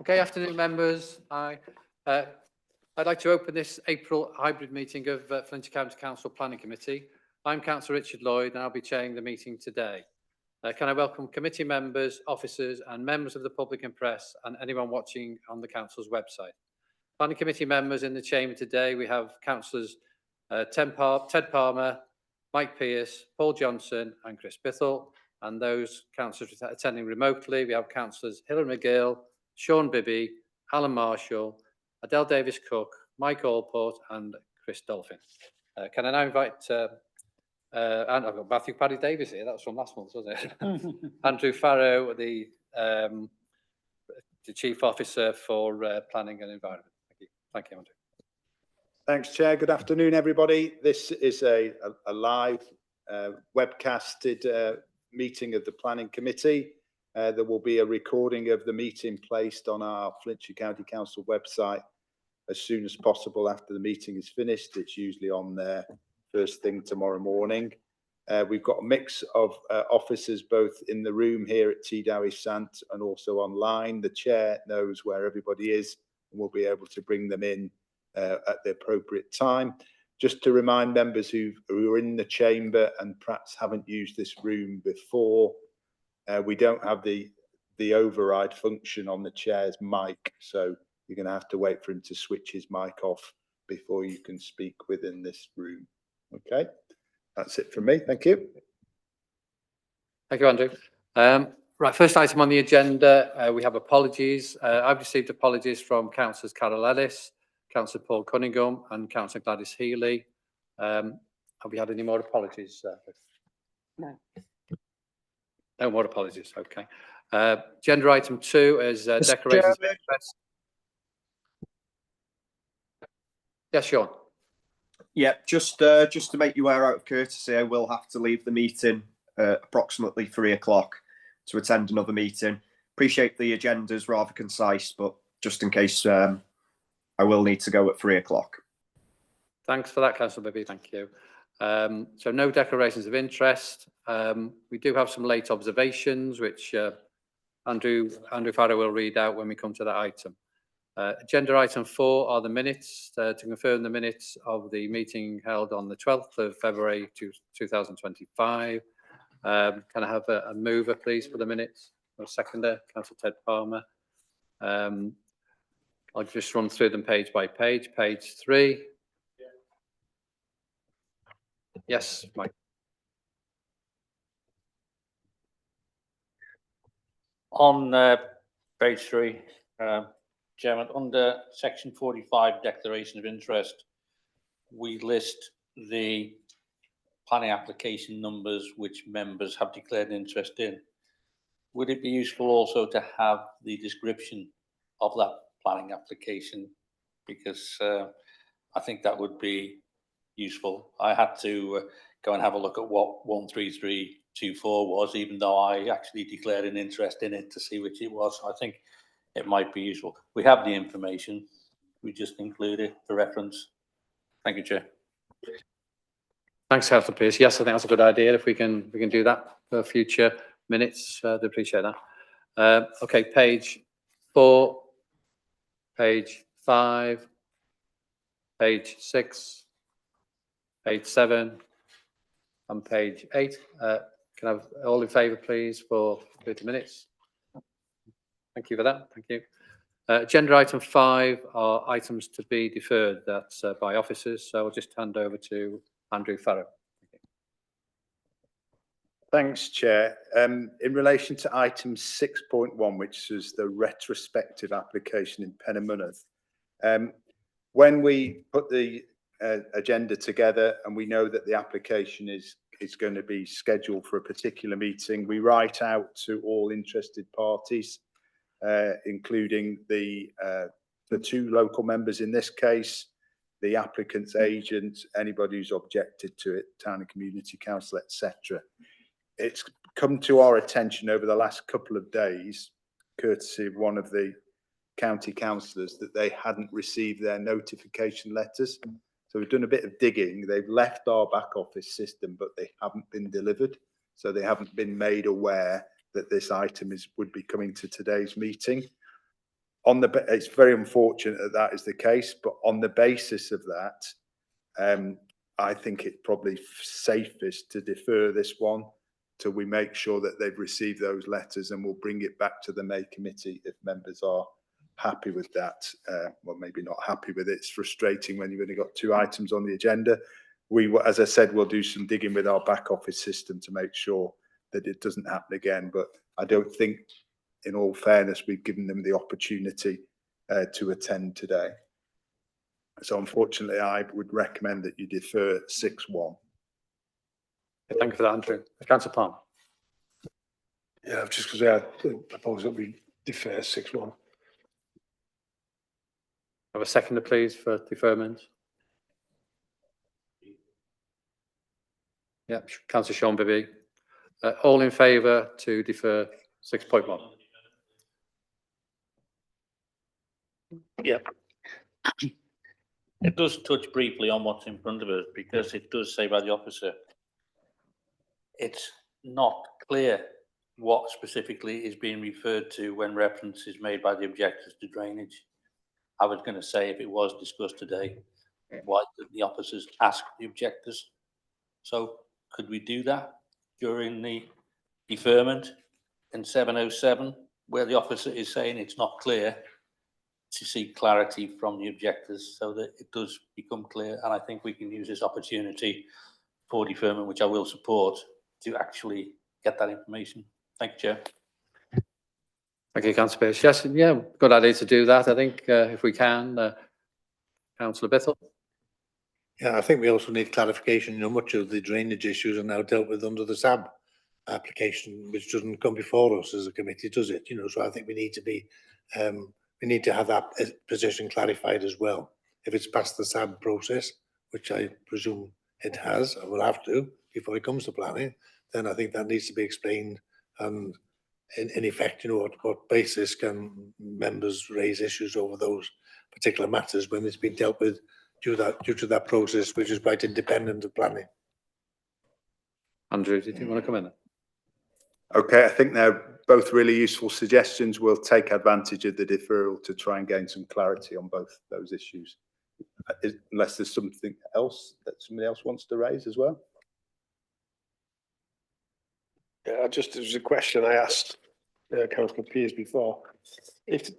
Okay, afternoon members. I'd like to open this April hybrid meeting of Flintshire County Council Planning Committee. I'm Councillor Richard Lloyd and I'll be chairing the meeting today. Can I welcome committee members, officers and members of the public and press and anyone watching on the Council's website. Planning Committee members in the chamber today, we have Councillors Ted Palmer, Mike Pearce, Paul Johnson and Chris Bithell. And those councillors attending remotely, we have Councillors Hilary McGill, Sean Bibby, Alan Marshall, Adele Davis-Cook, Mike Allport and Chris Dolphin. Can I now invite, and I've got Matthew Paddy Davis here, that was from last month, wasn't it? Andrew Farrow, the Chief Officer for Planning and Environment. Thank you, Andrew. Thanks, Chair. Good afternoon, everybody. This is a live webcasted meeting of the Planning Committee. There will be a recording of the meeting placed on our Flintshire County Council website as soon as possible after the meeting is finished. It's usually on there first thing tomorrow morning. We've got a mix of officers both in the room here at T Dowie Sant and also online. The Chair knows where everybody is and will be able to bring them in at the appropriate time. Just to remind members who are in the chamber and perhaps haven't used this room before, we don't have the override function on the Chair's mic, so you're going to have to wait for him to switch his mic off before you can speak within this room. Okay, that's it from me. Thank you. Thank you, Andrew. Right, first item on the agenda, we have apologies. I've received apologies from Councillors Carol Ellis, Councillor Paul Cunningham and Councillor Gladys Healy. Have we had any more apologies? No. No more apologies, okay. Agenda item 2 is decorations of interest. Yes, Sean. Yeah, just to make you aware out of courtesy, I will have to leave the meeting approximately 3 o'clock to attend another meeting. Appreciate the agenda is rather concise, but just in case I will need to go at 3 o'clock. Thanks for that, Councillor Bibby, thank you. So no declarations of interest. We do have some late observations, which Andrew Farrow will read out when we come to that item. Agenda item 4 are the minutes, to confirm the minutes of the meeting held on the 12th of February 2025. Can I have a mover, please, for the minutes? Or a seconder, Councillor Ted Palmer. I'll just run through them page by page. Page 3. Yes, Mike. On page 3, Chairman, under section 45, declaration of interest, we list the planning application numbers which members have declared interest in. Would it be useful also to have the description of that planning application? Because I think that would be useful. I had to go and have a look at what 13324 was, even though I actually declared an interest in it to see which it was. I think it might be useful. We have the information. We just include it for reference. Thank you, Chair. Thanks, Councillor Pearce. Yes, I think that's a good idea. If we can do that for future minutes, I'd appreciate that. Okay, page 4, page 5, page 6, page 7, and page 8. Can I have all in favour, please, for 30 minutes? Thank you for that. Thank you. Agenda item 5 are items to be deferred. That's by officers. So I'll just hand over to Andrew Farrow. Thanks, Chair. In relation to item 6.1, which is the retrospective application in Pennymoneth, when we put the agenda together and we know that the application is going to be scheduled for a particular meeting, we write out to all interested parties, including the 2 local members in this case, the applicant's agent, anybody who's objected to it, town and community council, etc. It's come to our attention over the last couple of days, courtesy of one of the county councillors, that they hadn't received their notification letters. So we've done a bit of digging. They've left our back office system, but they haven't been delivered. So they haven't been made aware that this item would be coming to today's meeting. it's very unfortunate that that is the case, but on the basis of that, I think it's probably safest to defer this one till we make sure that they've received those letters, and we'll bring it back to the May committee if members are happy with that. Well, maybe not happy with it. It's frustrating when you've only got 2 items on the agenda. As I said, we'll do some digging with our back office system to make sure that it doesn't happen again. But I don't think, in all fairness, we've given them the opportunity to attend today. So unfortunately, I would recommend that you defer 6.1. Thank you for that, Andrew. Councillor Palmer. Yeah, just because I propose that we defer 6.1. Have a seconder, please, for deferment. Yeah, Councillor Sean Bibby. All in favour to defer 6.1? Yeah. It does touch briefly on what's in front of us, because it does say by the officer, it's not clear what specifically is being referred to when reference is made by the objectors to drainage. I was going to say, if it was discussed today, why did the officers ask the objectors? So could we do that during the deferment in 707, where the officer is saying it's not clear, to seek clarity from the objectors so that it does become clear? And I think we can use this opportunity for deferment, which I will support, to actually get that information. Thank you, Chair. Thank you, Councillor Pearce. Yes, yeah, good idea to do that. I think if we can, Councillor Bithell. Yeah, I think we also need clarification. You know, much of the drainage issues are now dealt with under the SAB application, which doesn't come before us as a committee, does it? You know, so I think we need to be, we need to have that position clarified as well. If it's past the SAB process, which I presume it has, and will have to before it comes to planning, then I think that needs to be explained. And in effect, you know, what basis can members raise issues over those particular matters when it's been dealt with due to that process, which is quite independent of planning. Andrew, did you want to come in? Okay, I think they're both really useful suggestions. We'll take advantage of the deferral to try and gain some clarity on both those issues. Unless there's something else that somebody else wants to raise as well. Yeah, just as a question I asked Councillor Pearce before, if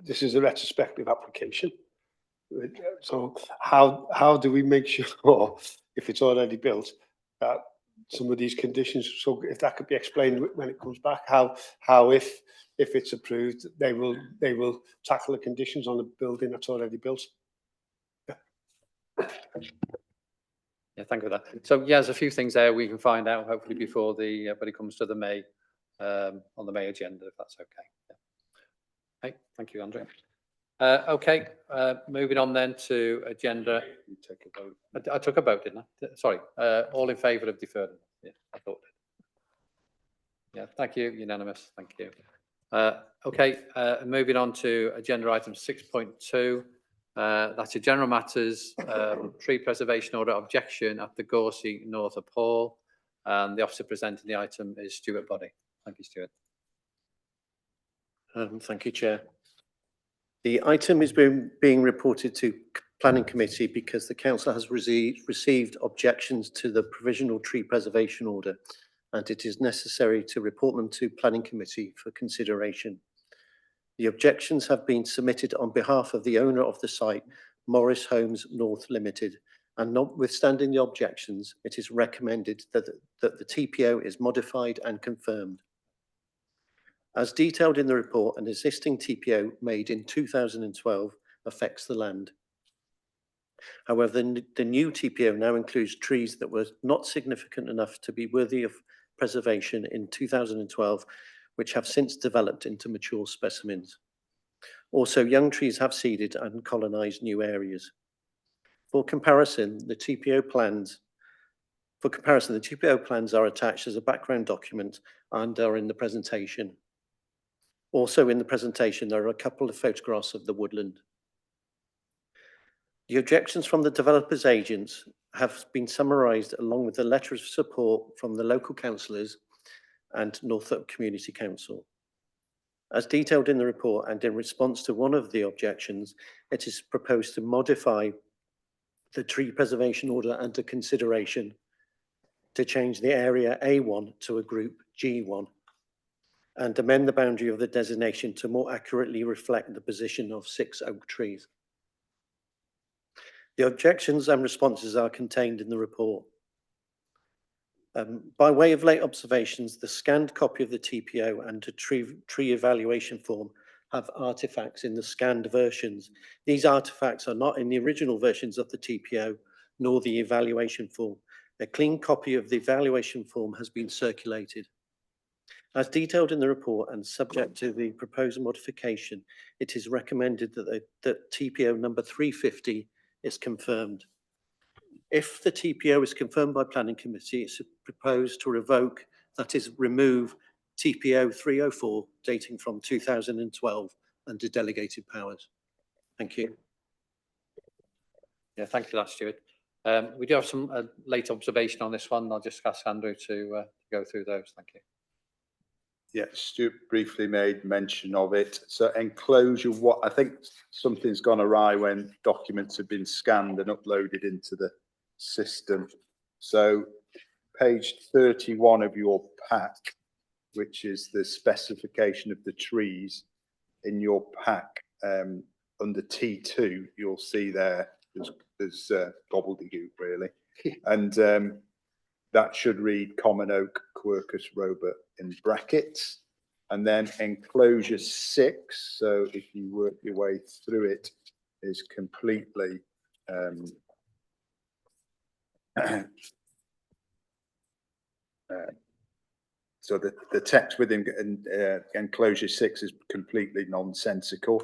this is a retrospective application, so how do we make sure, if it's already built, that some of these conditions, so if that could be explained when it comes back, how if it's approved, they will tackle the conditions on the building that's already built? Yeah, thank you for that. So yeah, there's a few things there we can find out hopefully before the when it comes to the May on the May agenda, if that's okay. Yeah. Okay, thank you, Andrew. Okay, moving on then to agenda. You take a vote. I took a vote, didn't I? Sorry. All in favour of deferring? Yeah, I thought. Yeah, thank you. Unanimous. Thank you. Okay, moving on to agenda item 6.2. That's a general matters tree preservation order objection at the Gorsey Northup Hall, and the officer presenting the item is Stuart Boddy. Thank you, Stuart. Thank you, Chair. The item is being reported to Planning Committee because the Council has received objections to the provisional tree preservation order, and it is necessary to report them to Planning Committee for consideration. The objections have been submitted on behalf of the owner of the site, Morris Homes North Limited, and notwithstanding the objections, it is recommended that the TPO is modified and confirmed. As detailed in the report, an existing TPO made in 2012 affects the land. However, the new TPO now includes trees that were not significant enough to be worthy of preservation in 2012, which have since developed into mature specimens. Also, young trees have seeded and colonised new areas. For comparison, the TPO plans are attached as a background document and are in the presentation. Also in the presentation, there are a couple of photographs of the woodland. The objections from the developer's agents have been summarised along with the letter of support from the local councillors and Northup Community Council. As detailed in the report and in response to one of the objections, it is proposed to modify the tree preservation order under consideration to change the area A1 to a group G1 and amend the boundary of the designation to more accurately reflect the position of 6 oak trees. The objections and responses are contained in the report. By way of late observations, the scanned copy of the TPO and the tree evaluation form have artifacts in the scanned versions. These artifacts are not in the original versions of the TPO nor the evaluation form. A clean copy of the evaluation form has been circulated. As detailed in the report and subject to the proposed modification, it is recommended that TPO number 350 is confirmed. If the TPO is confirmed by Planning Committee, it's proposed to revoke, that is, remove TPO 304 dating from 2012 under delegated powers. Thank you. Yeah, thank you for that, Stuart. We do have some late observation on this one. I'll just ask Andrew to go through those. Thank you. Yeah, Stuart briefly made mention of it. So enclosure, what I think something's gone awry when documents have been scanned and uploaded into the system. So page 31 of your pack, which is the specification of the trees in your pack, under T2, you'll see there's gobbledygook really, and that should read common oak, Quercus robur in brackets, and then enclosure 6. So if you work your way through it, is completely so the text within enclosure 6 is completely nonsensical.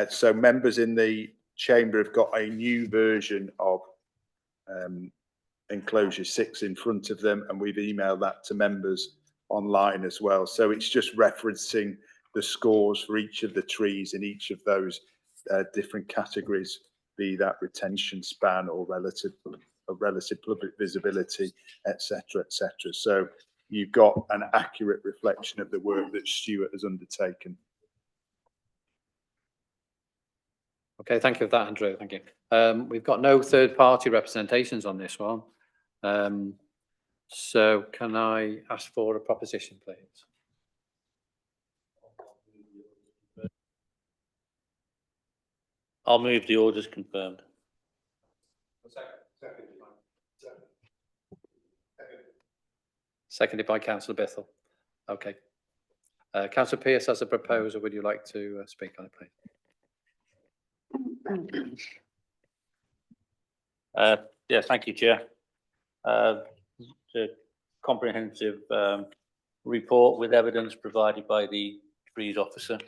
So members in the chamber have got a new version of enclosure 6 in front of them, and we've emailed that to members online as well. So it's just referencing the scores for each of the trees in each of those different categories, be that retention span or relative public visibility, etc., etc. So you've got an accurate reflection of the work that Stuart has undertaken. Okay, thank you for that, Andrew. Thank you. We've got no third-party representations on this one. So can I ask for a proposition, please? I'll move the orders confirmed. Seconded by Councillor Bithell. Okay. Councillor Pearce has a proposal. Would you like to speak on it, please? Yeah, thank you, Chair. The comprehensive report with evidence provided by the trees officer.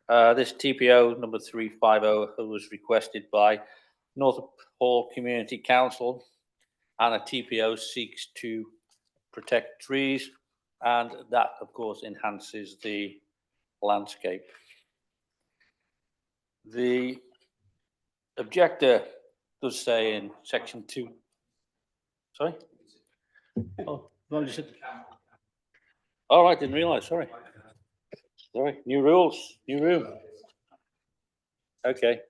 This TPO number 350 was requested by North Hall Community Council, and a TPO seeks to protect trees, and that of course enhances the landscape. The objector does say in section 2. Sorry? Oh, no, just all right, didn't realise, sorry. Sorry, new rules, new room. Okay.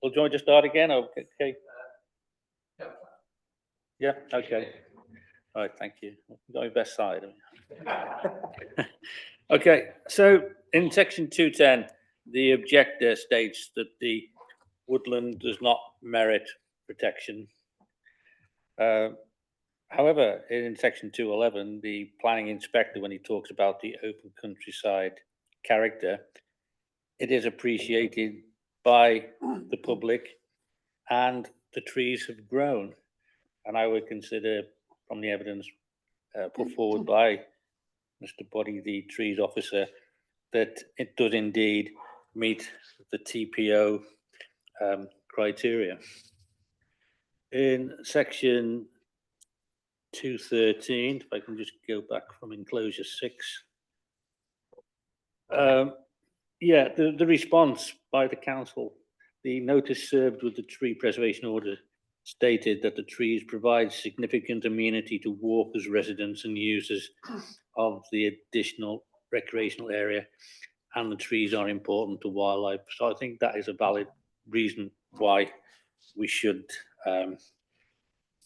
Well, do you want to just start again? Okay. Yeah, okay. All right, thank you. Got your best side. Okay, so in section 210, the objector states that the woodland does not merit protection. However, in section 211, the planning inspector, when he talks about the open countryside character, it is appreciated by the public and the trees have grown. And I would consider, from the evidence put forward by Mr. Boddy, the trees officer, that it does indeed meet the TPO criteria. In section 213, if I can just go back from enclosure 6. Yeah, the response by the council, the notice served with the tree preservation order stated that the trees provide significant amenity to walkers, residents and users of the additional recreational area, and the trees are important to wildlife. So I think that is a valid reason why we should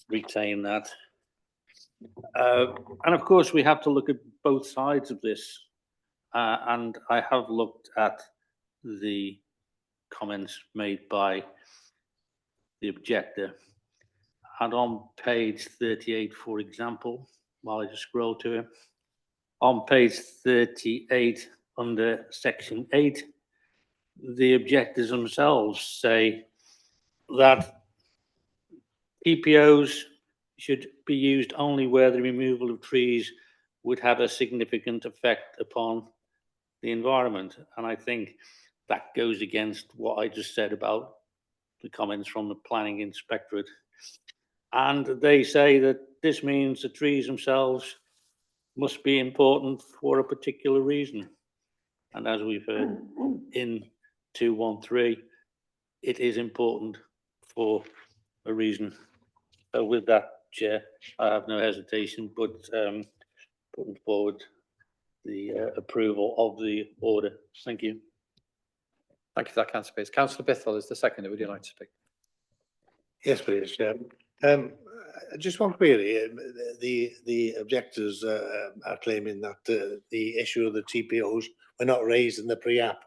retain that. And of course, we have to look at both sides of this. And I have looked at the comments made by the objector. And on page 38, for example, while I just scroll to it, on page 38, under section 8, the objectors themselves say that TPOs should be used only where the removal of trees would have a significant effect upon the environment. And I think that goes against what I just said about the comments from the planning inspectorate. And they say that this means the trees themselves must be important for a particular reason. And as we've heard in 213, it is important for a reason. So with that, Chair, I have no hesitation, but putting forward the approval of the order. Thank you. Thank you for that, Councillor Pearce. Councillor Bithell is the second. Would you like to speak? Yes, please. Just one query. The objectors are claiming that the issue of the TPOs were not raised in the pre-app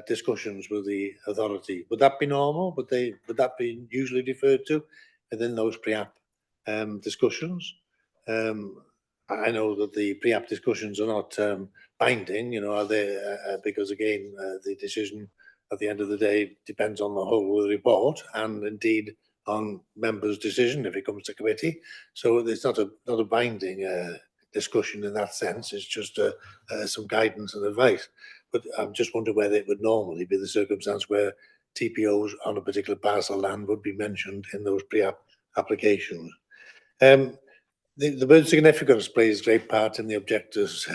discussions with the authority. Would that be normal? Would that be usually deferred to within those pre-app discussions? I know that the pre-app discussions are not binding, you know, are they? Because again, the decision at the end of the day depends on the whole of the report and indeed on members' decision if it comes to committee. So it's not a binding discussion in that sense. It's just some guidance and advice. But I'm just wondering whether it would normally be the circumstance where TPOs on a particular parcel of land would be mentioned in those pre-app applications. The word significance plays a great part in the objector's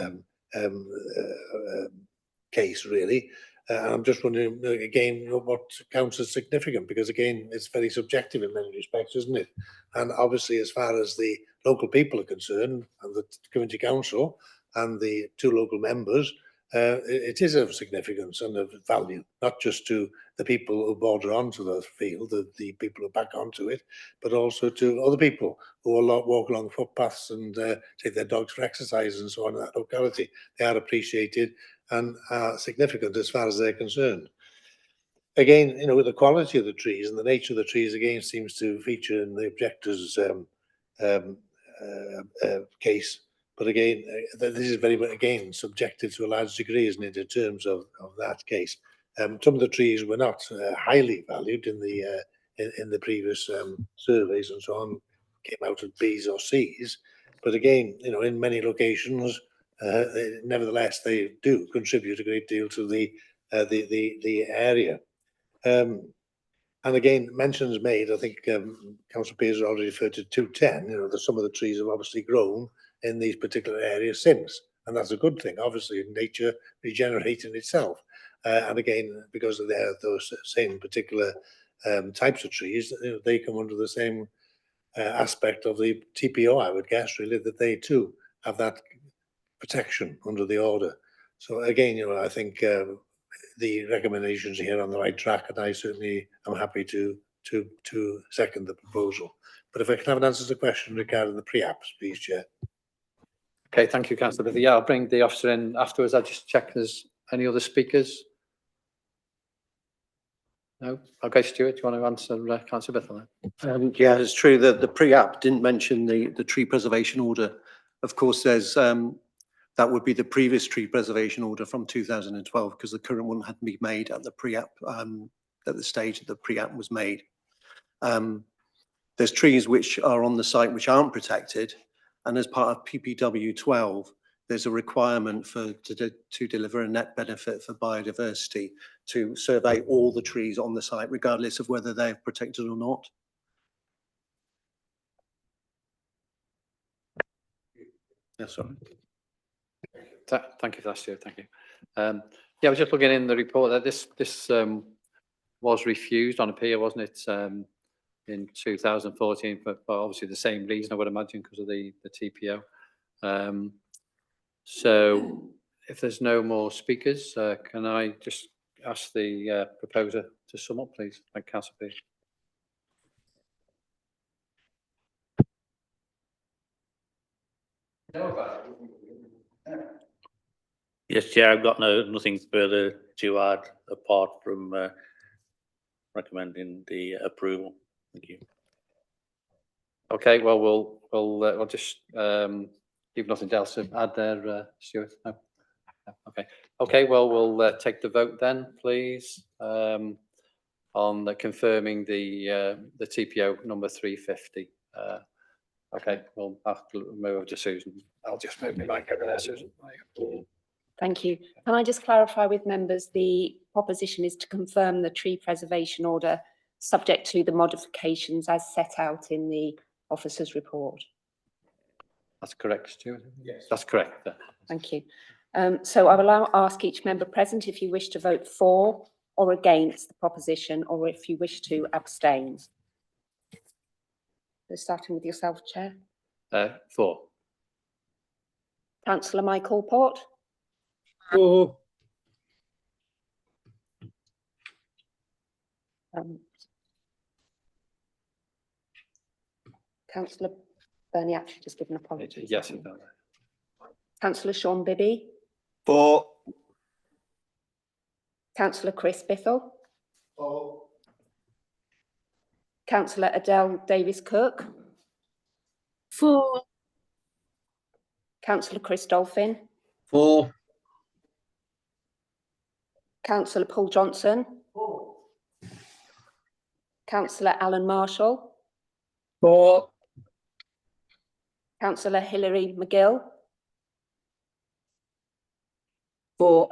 case, really. And I'm just wondering, again, what counts as significant? Because, again, it's very subjective in many respects, isn't it? And obviously, as far as the local people are concerned, and the community council and the two local members, it is of significance and of value, not just to the people who border onto the field, the people who back onto it, but also to other people who walk along footpaths and take their dogs for exercise and so on in that locality. They are appreciated and are significant as far as they're concerned. Again, you know, with the quality of the trees and the nature of the trees, again, seems to feature in the objector's case. But again, this is very, again, subjective to a large degree, isn't it, in terms of that case. Some of the trees were not highly valued in the previous surveys and so on, came out at Bs or Cs. But again, you know, in many locations, nevertheless, they do contribute a great deal to the area. And again, mentions made, I think Councillor Pearce already referred to 210, you know, that some of the trees have obviously grown in these particular areas since. And that's a good thing, obviously, nature regenerating itself. And again, because they're those same particular types of trees, you know, they come under the same aspect of the TPO, I would guess, really, that they too have that protection under the order. So again, you know, I think the recommendations here on the right track, and I certainly am happy to second the proposal. But if I can have an answer to the question regarding the pre-apps, please, Chair. Okay, thank you, Councillor Bithell. Yeah, I'll bring the officer in afterwards. I'll just check there's any other speakers. No? Okay, Stuart, do you want to answer Councillor Bithell? Yeah, it's true that the pre-app didn't mention the tree preservation order. Of course, there's that would be the previous tree preservation order from 2012 because the current one hadn't been made at the pre-app at the stage that the pre-app was made. There's trees which are on the site which aren't protected, and as part of PPW 12, there's a requirement to deliver a net benefit for biodiversity to survey all the trees on the site, regardless of whether they're protected or not. Yes, sorry. Thank you for that, Stuart. Thank you. Yeah, I was just looking in the report that this was refused on appeal, wasn't it, in 2014, for obviously the same reason, I would imagine, because of the TPO. So if there's no more speakers, can I just ask the proposer to sum up, please? Thank you, Councillor Pearce. Yes, Chair, I've got nothing further to add apart from recommending the approval. Thank you. Okay, well, we'll just you've nothing else to add there, Stuart? No? No, okay. Okay, well, we'll take the vote then, please, on confirming the TPO number 350. Okay, well, I'll move over to Susan. I'll just move my mic over there, Susan. Thank you. Can I just clarify with members, the proposition is to confirm the tree preservation order subject to the modifications as set out in the officer's report? That's correct, Stuart? Yes. That's correct. Thank you. So I will ask each member present if you wish to vote for or against the proposition, or if you wish to abstain. So starting with yourself, Chair. For. Councillor Michael Port. For. Councillor Bernie actually just given apologies. Yes, it does. Councillor Sean Bibby. For. Councillor Chris Bithell. For. Councillor Adele Davis-Cook. For. Councillor Chris Dolphin. For. Councillor Paul Johnson. For. Councillor Alan Marshall. For. Councillor Hilary McGill. For.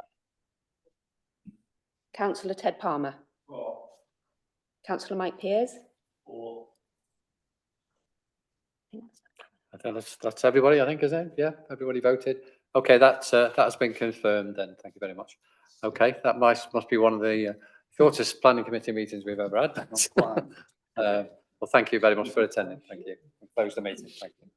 Councillor Ted Palmer. For. Councillor Mike Pearce. For. I think that's everybody, I think, is it? Yeah, everybody voted. Okay, that has been confirmed then. Thank you very much. Okay, that must be one of the shortest planning committee meetings we've ever had. Well, thank you very much for attending. Thank you. Close the meeting. Thank you.